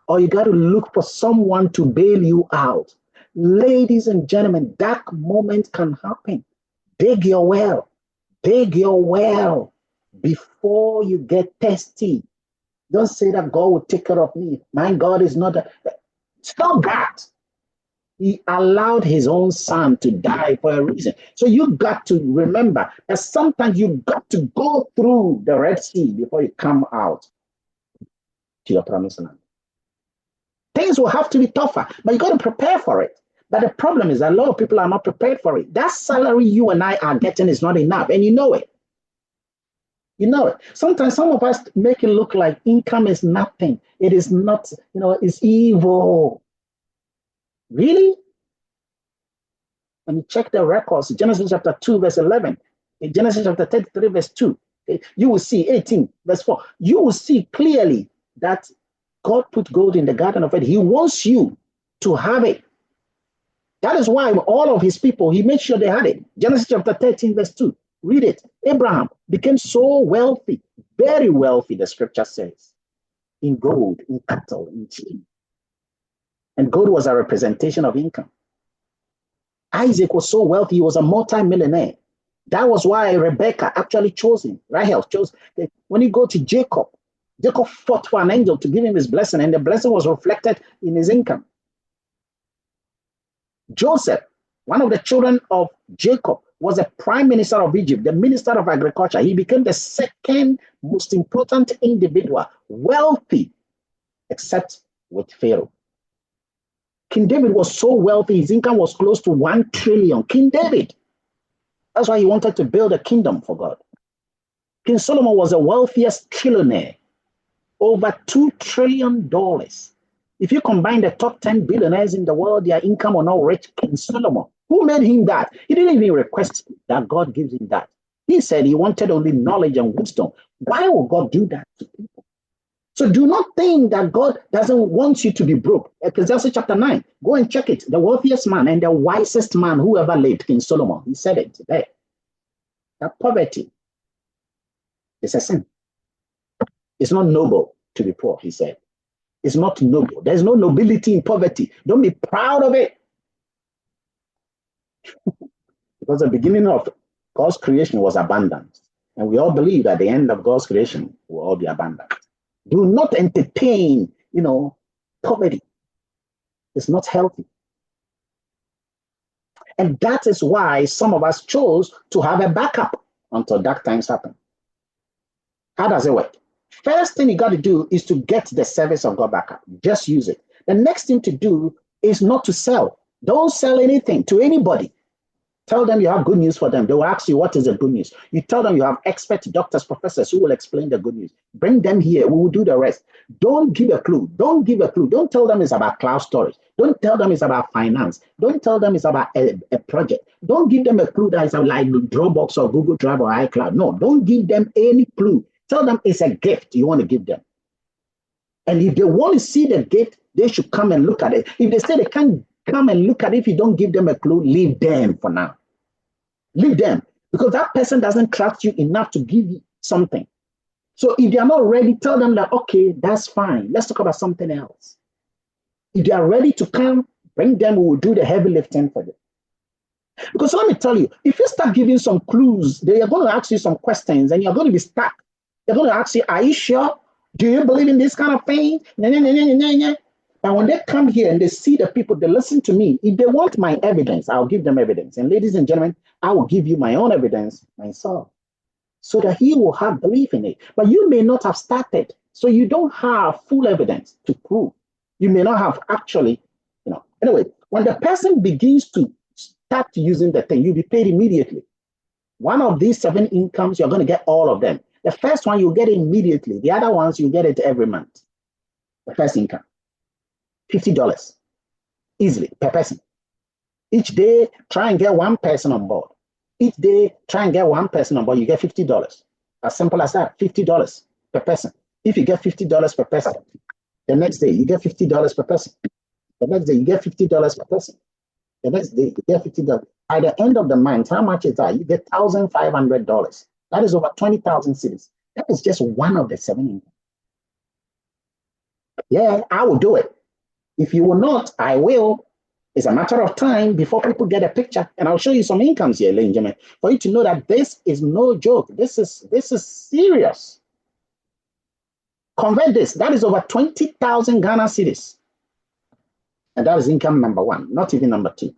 Or you got to look for someone to bail you out. Ladies and gentlemen, dark moments can happen. Dig your well. Dig your well before you get thirsty. Don't say that God will take care of me. My God is not. Stop that. He allowed his own son to die for a reason. So you got to remember that sometimes you got to go through the Red Sea before you come out to your promised land. Things will have to be tougher, but you got to prepare for it. But the problem is that a lot of people are not prepared for it. That salary you and I are getting is not enough, and you know it. You know it. Sometimes some of us make it look like income is nothing. It is not, it's evil. Really? When you check the records, Genesis chapter 2, verse 11, in Genesis chapter 33, verse 2, you will see 18, verse 4. You will see clearly that God put gold in the Garden of Eden. He wants you to have it. That is why all of his people, he made sure they had it. Genesis chapter 13, verse 2. Read it. Abraham became so wealthy, very wealthy, the scripture says, in gold, in cattle, in sheep. And gold was a representation of income. Isaac was so wealthy, he was a multi-millionaire. That was why Rebecca actually chose him. Rahel chose. When you go to Jacob, Jacob fought for an angel to give him his blessing, and the blessing was reflected in his income. Joseph, one of the children of Jacob, was a prime minister of Egypt, the minister of agriculture. He became the second most important individual, wealthy, except with Pharaoh. King David was so wealthy, his income was close to 1 trillion. King David. That's why he wanted to build a kingdom for God. King Solomon was the wealthiest trillionaire, over $2 trillion. If you combine the top 10 billionaires in the world, their income will not reach King Solomon. Who made him that? He didn't even request that God gives him that. He said he wanted only knowledge and wisdom. Why would God do that to people? So do not think that God doesn't want you to be broke. Ecclesiastes chapter 9, go and check it. The wealthiest man and the wisest man who ever lived, King Solomon, he said it there. That poverty is a sin. It's not noble to be poor, he said. It's not noble. There's no nobility in poverty. Don't be proud of it. Because the beginning of God's creation was abundance. And we all believe that the end of God's creation will all be abundant. Do not entertain, poverty. It's not healthy. And that is why some of us chose to have a backup until dark times happen. How does it work? First thing you got to do is to get the service of God backup. Just use it. The next thing to do is not to sell. Don't sell anything to anybody. Tell them you have good news for them. They will ask you, what is the good news? You tell them you have expert doctors, professors who will explain the good news. Bring them here. We will do the rest. Don't give a clue. Don't give a clue. Don't tell them it's about cloud storage. Don't tell them it's about finance. Don't tell them it's about a project. Don't give them a clue that is like Dropbox or Google Drive or iCloud. No, don't give them any clue. Tell them it's a gift you want to give them. And if they want to see the gift, they should come and look at it. If they say they can't come and look at it, if you don't give them a clue, leave them for now. Leave them, because that person doesn't trust you enough to give you something. So if they are not ready, tell them that, okay, that's fine. Let's talk about something else. If they are ready to come, bring them, we will do the heavy lifting for them. Because let me tell you, if you start giving some clues, they are going to ask you some questions and you're going to be stuck. They're going to ask you, are you sure? Do you believe in this kind of thing? But when they come here and they see the people, they listen to me. If they want my evidence, I'll give them evidence. And ladies and gentlemen, I will give you my own evidence myself so that he will have belief in it. But you may not have started So you don't have full evidence to prove. You may not have actually, Anyway, when the person begins to start using the thing, you'll be paid immediately. One of these 7 incomes, you're going to get all of them. The first one, you get it immediately. The other ones, you get it every month. The first income, $50 easily per person. Each day, try and get one person on board. Each day, try and get one person on board. You get $50. As simple as that, $50 per person. If you get $50 per person, the next day, you get $50 per person. The next day, you get $50 per person. The next day, you get $50. By the end of the month, how much is that? You get $1,500. That is over 20,000 cities. That is just one of the 7 incomes. Yeah, I will do it. If you will not, I will. It's a matter of time before people get a picture. And I'll show you some incomes here, ladies and gentlemen, for you to know that this is no joke. This is serious. Convert this. That is over 20,000 Ghana cities. And that is income number 1, not even number 2.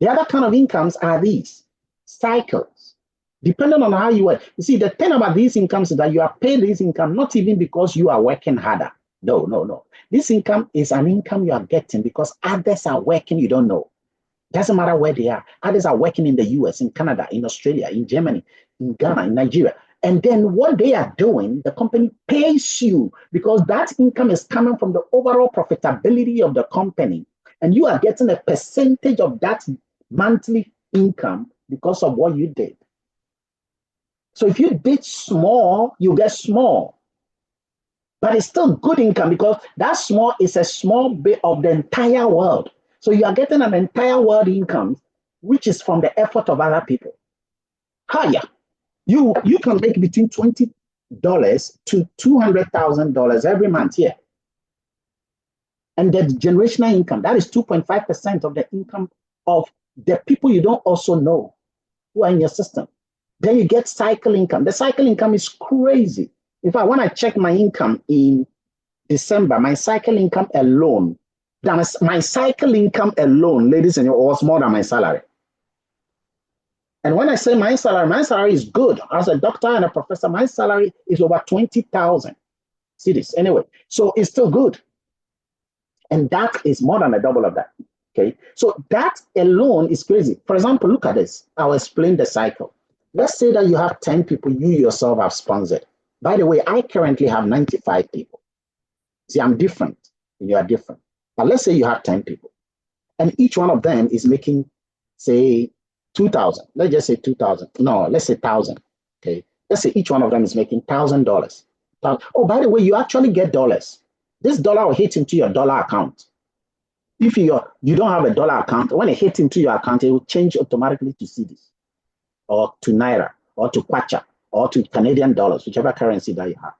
The other kind of incomes are these cycles, depending on how you work. You see, the thing about these incomes is that you are paid this income not even because you are working harder. No. This income is an income you are getting because others are working, you don't know. Doesn't matter where they are. Others are working in the US, in Canada, in Australia, in Germany, in Ghana, in Nigeria. And then what they are doing, the company pays you because that income is coming from the overall profitability of the company. And you are getting a percentage of that monthly income because of what you did. So if you did small, you get small. But it's still good income because that small is a small bit of the entire world. So you are getting an entire world income, which is from the effort of other people. Higher. You can make between $20 to $200,000 every month here. And the generational income, that is 2.5% of the income of the people you don't also know who are in your system. Then you get cycle income. The cycle income is crazy. In fact, when I check my income in December, my cycle income alone, ladies and gentlemen, was more than my salary. And when I say my salary is good. As a doctor and a professor, my salary is over 20,000 cities. Anyway, so it's still good. And that is more than a double of that. Okay, so that alone is crazy. For example, look at this. I'll explain the cycle. Let's say that you have 10 people you yourself have sponsored. By the way, I currently have 95 people. See, I'm different and you are different. But let's say you have 10 people and each one of them is making, say, 2,000. Let's just say 2,000. No, let's say 1,000. Okay, let's say each one of them is making $1,000. Oh, by the way, you actually get dollars. This dollar will hit into your dollar account. If you don't have a dollar account, when it hits into your account, it will change automatically to cedis or to naira or to kwacha or to Canadian dollars, whichever currency that you have.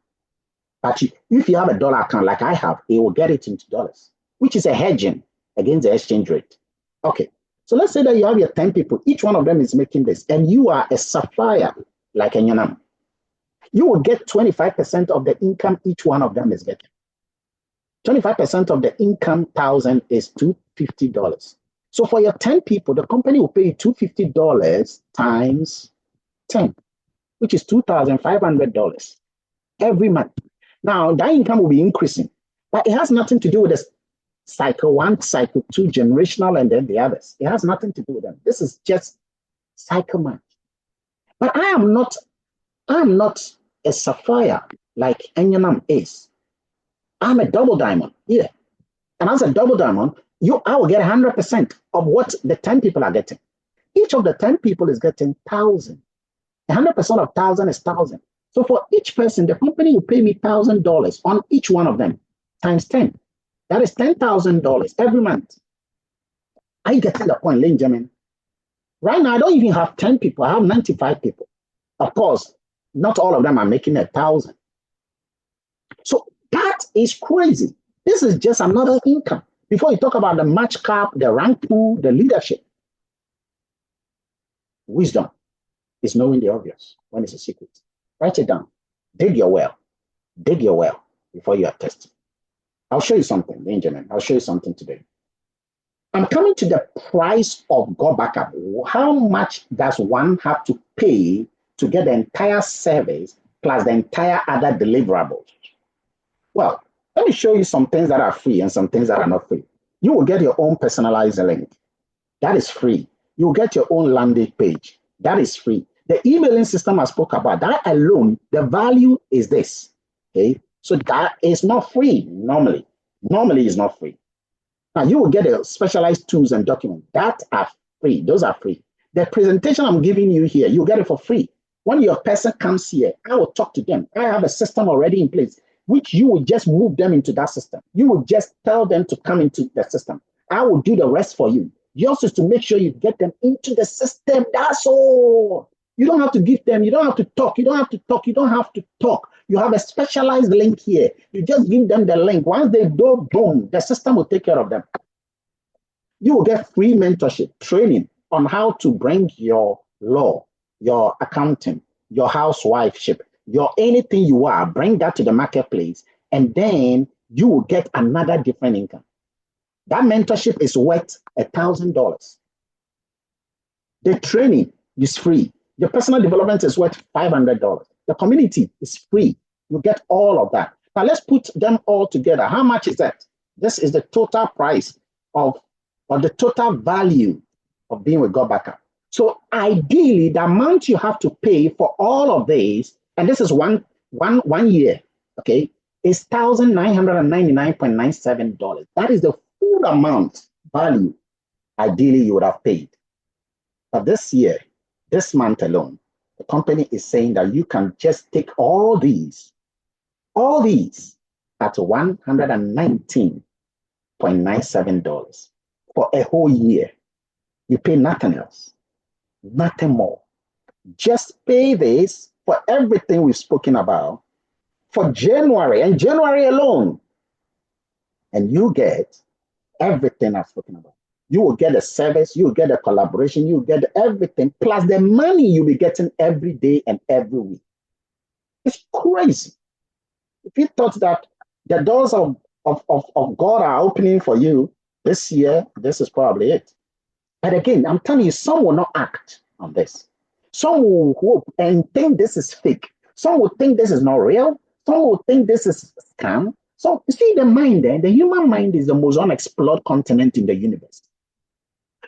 But if you have a dollar account like I have, it will get it into dollars, which is a hedging against the exchange rate. Okay, so let's say that you have your 10 people, each one of them is making this, and you are a supplier like a Yanam. You will get 25% of the income each one of them is getting. 25% of the income, 1,000 is $250. So for your 10 people, the company will pay you $250 times 10, which is $2,500 every month. Now, that income will be increasing, but it has nothing to do with the cycle 1, cycle 2, generational, and then the others. It has nothing to do with them. This is just cycle month. But I am not a sapphire like Enyanam is. I'm a double diamond here. And as a double diamond, I will get 100% of what the 10 people are getting. Each of the 10 people is getting 1,000. 100% of 1,000 is 1,000. So for each person, the company will pay me $1,000 on each one of them times 10. That is $10,000 every month. Are you getting the point, ladies and gentlemen? Right now, I don't even have 10 people. I have 95 people. Of course, not all of them are making 1,000. So that is crazy. This is just another income. Before you talk about the match cap, the rank pool, the leadership. Wisdom is knowing the obvious when it's a secret. Write it down. Dig your well. Dig your well before you are tested. I'll show you something, Benjamin. I'll show you something today. I'm coming to the price of God backup. How much does one have to pay to get the entire service plus the entire other deliverables? Well, let me show you some things that are free and some things that are not free. You will get your own personalized link. That is free. You'll get your own landing page. That is free. The emailing system I spoke about, that alone, the value is this. Okay. So that is not free normally. Normally it's not free. Now you will get a specialized tools and documents that are free. Those are free. The presentation I'm giving you here, you get it for free. When your person comes here, I will talk to them. I have a system already in place, which you will just move them into that system. You will just tell them to come into the system. I will do the rest for you. Yours is to make sure you get them into the system. That's all. You don't have to give them, you don't have to talk, you don't have to talk, you don't have to talk. You have a specialized link here. You just give them the link. Once they do, boom, the system will take care of them. You will get free mentorship training on how to bring your law, your accounting, your housewifeship, your anything you are, bring that to the marketplace, and then you will get another different income. That mentorship is worth $1,000. The training is free. The personal development is worth $500. The community is free. You get all of that. Now let's put them all together. How much is that? This is the total price of, or the total value of being with God Backup. So ideally, the amount you have to pay for all of these, and this is one year, okay, is $1,999.97. That is the full amount value ideally you would have paid. But this year, this month alone, the company is saying that you can just take all these at $119.97 for a whole year. You pay nothing else, nothing more. Just pay this for everything we've spoken about for January and January alone. And you get everything I've spoken about. You will get a service, you will get a collaboration, you will get everything, plus the money you'll be getting every day and every week. It's crazy. If you thought that the doors of God are opening for you this year, this is probably it. But again, I'm telling you, some will not act on this. Some will hope and think this is fake. Some will think this is not real. Some will think this is a scam. So you see, the mind there, the human mind is the most unexplored continent in the universe.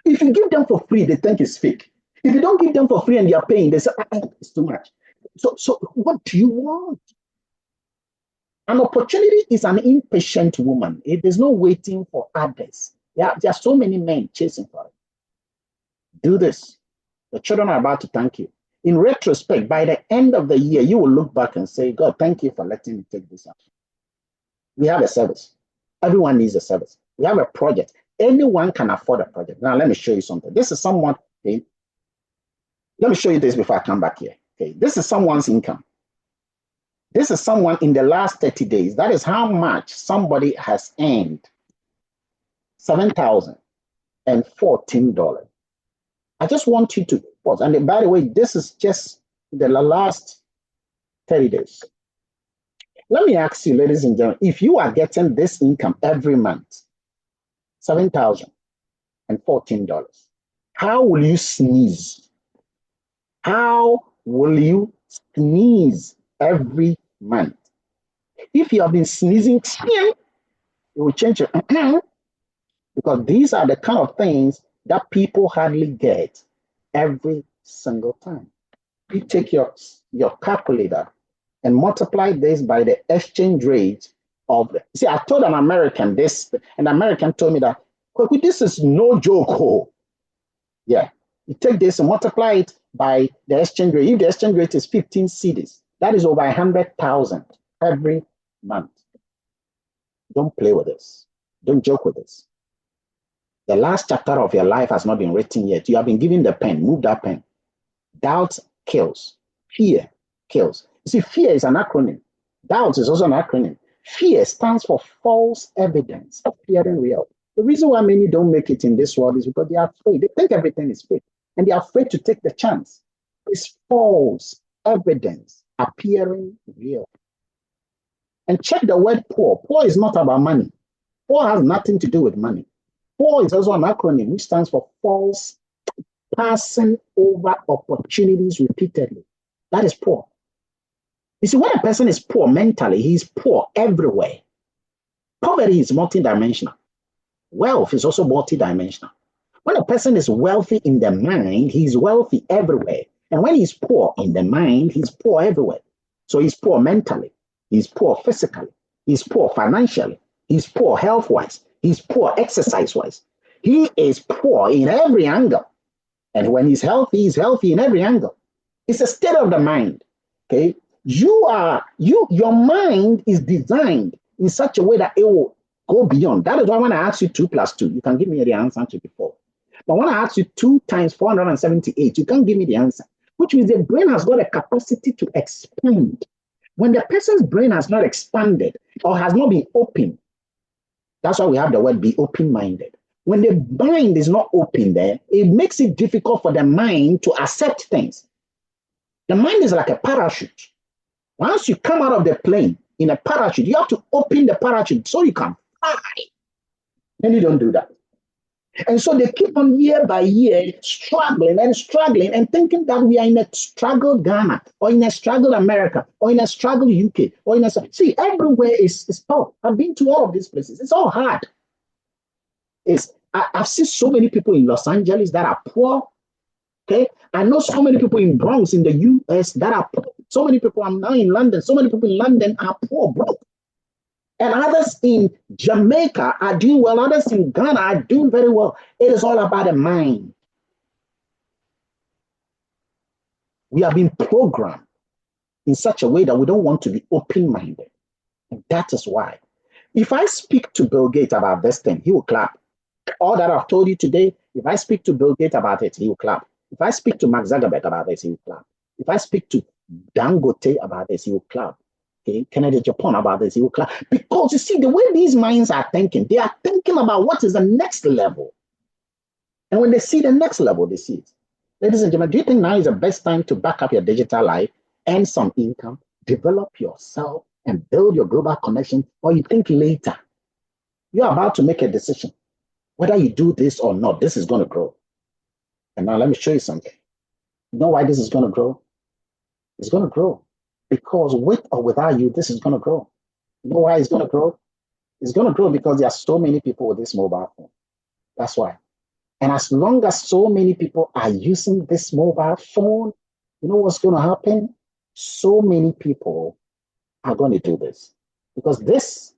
If you give them for free, they think it's fake. If you don't give them for free and you're paying, they say, it's too much. So what do you want? An opportunity is an impatient woman. It is not waiting for others. There are so many men chasing for it. Do this. The children are about to thank you. In retrospect, by the end of the year, you will look back and say, God, thank you for letting me take this action. We have a service. Everyone needs a service. We have a project. Anyone can afford a project. Now, let me show you something. This is someone, okay? Let me show you this before I come back here. Okay, this is someone's income. This is someone in the last 30 days. That is how much somebody has earned. $7,014. I just want you to pause. And by the way, this is just the last 30 days. Let me ask you, ladies and gentlemen, if you are getting this income every month, $7,014, how will you sneeze? How will you sneeze every month? If you have been sneezing, it will change your because these are the kind of things that people hardly get every single time. You take your calculator and multiply this by the exchange rate of, see, I told an American this, and the American told me that, this is no joke. Oh. Yeah, you take this and multiply it by the exchange rate. If the exchange rate is 15 cedis, that is over 100,000 every month. Don't play with this. Don't joke with this. The last chapter of your life has not been written yet. You have been given the pen. Move that pen. Doubt kills. Fear kills. You see, fear is an acronym. Doubt is also an acronym. Fear stands for false evidence appearing real. The reason why many don't make it in this world is because they are afraid. They think everything is fake, and they are afraid to take the chance. It's false evidence appearing real. And check the word poor. Poor is not about money. Poor has nothing to do with money. Poor is also an acronym which stands for false, passing over opportunities repeatedly. That is poor. You see, when a person is poor mentally, he's poor everywhere. Poverty is multidimensional. Wealth is also multidimensional. When a person is wealthy in the mind, he's wealthy everywhere. And when he's poor in the mind, he's poor everywhere. So he's poor mentally, he's poor physically, he's poor financially, he's poor health-wise, he's poor exercise-wise. He is poor in every angle. And when he's healthy in every angle. It's a state of the mind. Okay. Your mind is designed in such a way that it will go beyond. That is why when I ask you 2 plus 2, you can give me the answer to before. But when I ask you 2 times 478, you can't give me the answer, which means the brain has got a capacity to expand. When the person's brain has not expanded or has not been open, that's why we have the word be open-minded. When the mind is not open there, it makes it difficult for the mind to accept things. The mind is like a parachute. Once you come out of the plane in a parachute, you have to open the parachute so you can fly. Then you don't do that. And so they keep on year by year struggling and thinking that we are in a struggled Ghana or in a struggled America or in a struggled UK or in a... See, everywhere is tough. I've been to all of these places. It's all hard. I've seen so many people in Los Angeles that are poor. Okay, I know so many people in Bronx in the US that are poor. So many people, I'm now in London. So many people in London are poor, broke. And others in Jamaica are doing well. Others in Ghana are doing very well. It is all about the mind. We have been programmed in such a way that we don't want to be open-minded. And that is why. If I speak to Bill Gates about this thing, he will clap. All that I've told you today, if I speak to Bill Gates about it, he will clap. If I speak to Mark Zuckerberg about this, he will clap. If I speak to Dangote about this, he will clap. Okay, Kennedy Japan about this, he will clap. Because you see, the way these minds are thinking, they are thinking about what is the next level. And when they see the next level, they see it. Ladies and gentlemen, do you think now is the best time to back up your digital life, earn some income, develop yourself, and build your global connection, or you think later? You're about to make a decision. Whether you do this or not, this is going to grow. And now let me show you something. You know why this is going to grow? It's going to grow because with or without you, this is going to grow. You know why it's going to grow? It's going to grow because there are so many people with this mobile phone. That's why. And as long as so many people are using this mobile phone, you know what's going to happen? So many people are going to do this because this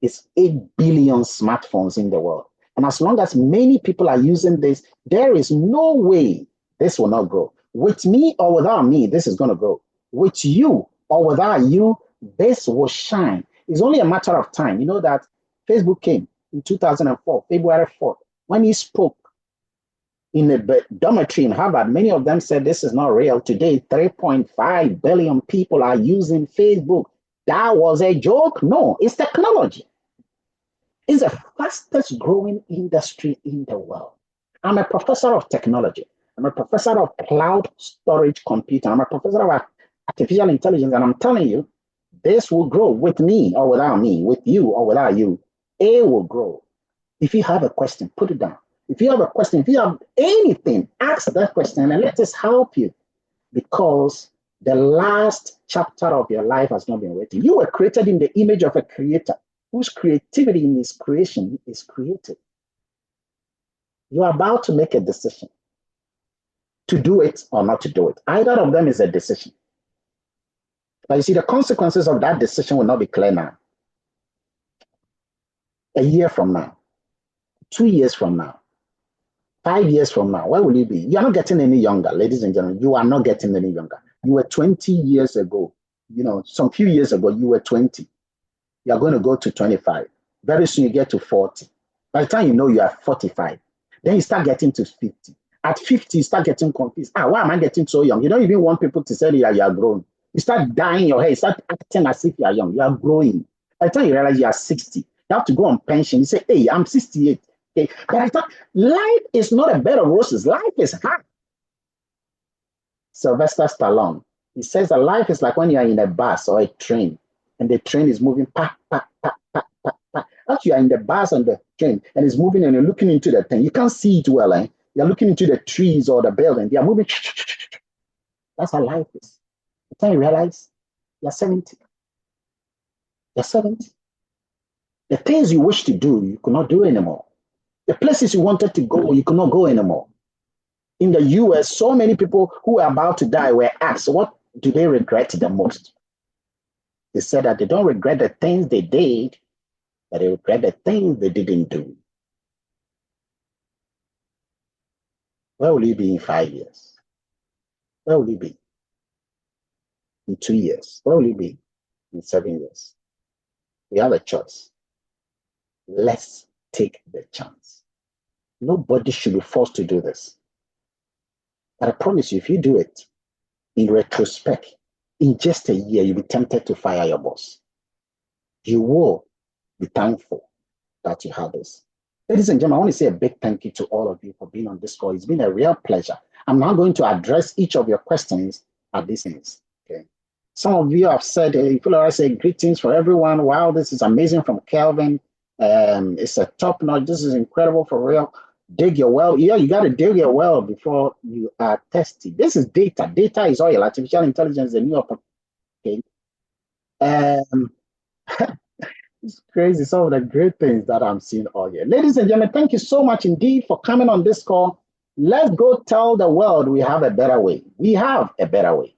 is 8 billion smartphones in the world. And as long as many people are using this, there is no way this will not grow. With me or without me, this is going to grow. With you or without you, this will shine. It's only a matter of time. You know that Facebook came in 2004, February 4th, when he spoke in the dormitory in Harvard. Many of them said this is not real. Today, 3.5 billion people are using Facebook. That was a joke? No, it's technology. It's the fastest growing industry in the world. I'm a professor of technology. I'm a professor of cloud storage computing. I'm a professor of artificial intelligence. And I'm telling you, this will grow with me or without me, with you or without you. It will grow. If you have a question, put it down. If you have a question, if you have anything, ask that question and let us help you. Because the last chapter of your life has not been written. You were created in the image of a creator whose creativity in his creation is creative. You are about to make a decision to do it or not to do it. Either of them is a decision. But you see, the consequences of that decision will not be clear now. A year from now, 2 years from now, 5 years from now, where will you be? You are not getting any younger, ladies and gentlemen. You are not getting any younger. You were 20 years ago. You know, some few years ago, you were 20. You are going to go to 25. Very soon you get to 40. By the time you know you are 45, then you start getting to 50. At 50, you start getting confused. Why am I getting so young? You don't even want people to say you are grown. You start dyeing your hair. You start acting as if you are young. You are growing. By the time you realize you are 60, you have to go on pension. You say, hey, I'm 68. Okay. But I thought life is not a bed of roses. Life is hard. Sylvester Stallone, he says that life is like when you are in a bus or a train and the train is moving, pa, pa, pa, pa, pa, pa. As you are in the bus and the train and it's moving and you're looking into the thing, you can't see it well. You're looking into the trees or the building. They are moving. That's how life is. The time you realize You're 70. You're 70. The things you wish to do, you cannot do anymore. The places you wanted to go, you cannot go anymore. In the US, so many people who are about to die were asked, what do they regret the most? They said that they don't regret the things they did, but they regret the things they didn't do. Where will you be in 5 years? Where will you be in 2 years? Where will you be in 7 years? We have a choice. Let's take the chance. Nobody should be forced to do this. But I promise you, if you do it, in retrospect, in just a year, you'll be tempted to fire your boss. You will be thankful that you have this. Ladies and gentlemen, I want to say a big thank you to all of you for being on this call. It's been a real pleasure. I'm now going to address each of your questions at this end. Okay. Some of you have said, people are saying greetings for everyone. Wow, this is amazing from Kelvin. It's a top notch. This is incredible for real. Dig your well. Yeah, you got to dig your well before you are tested. This is data. Data is oil. Artificial intelligence is a new opportunity. Okay. It's crazy. Some of the great things that I'm seeing all here. Ladies and gentlemen, thank you so much indeed for coming on this call. Let's go tell the world we have a better way. We have a better way.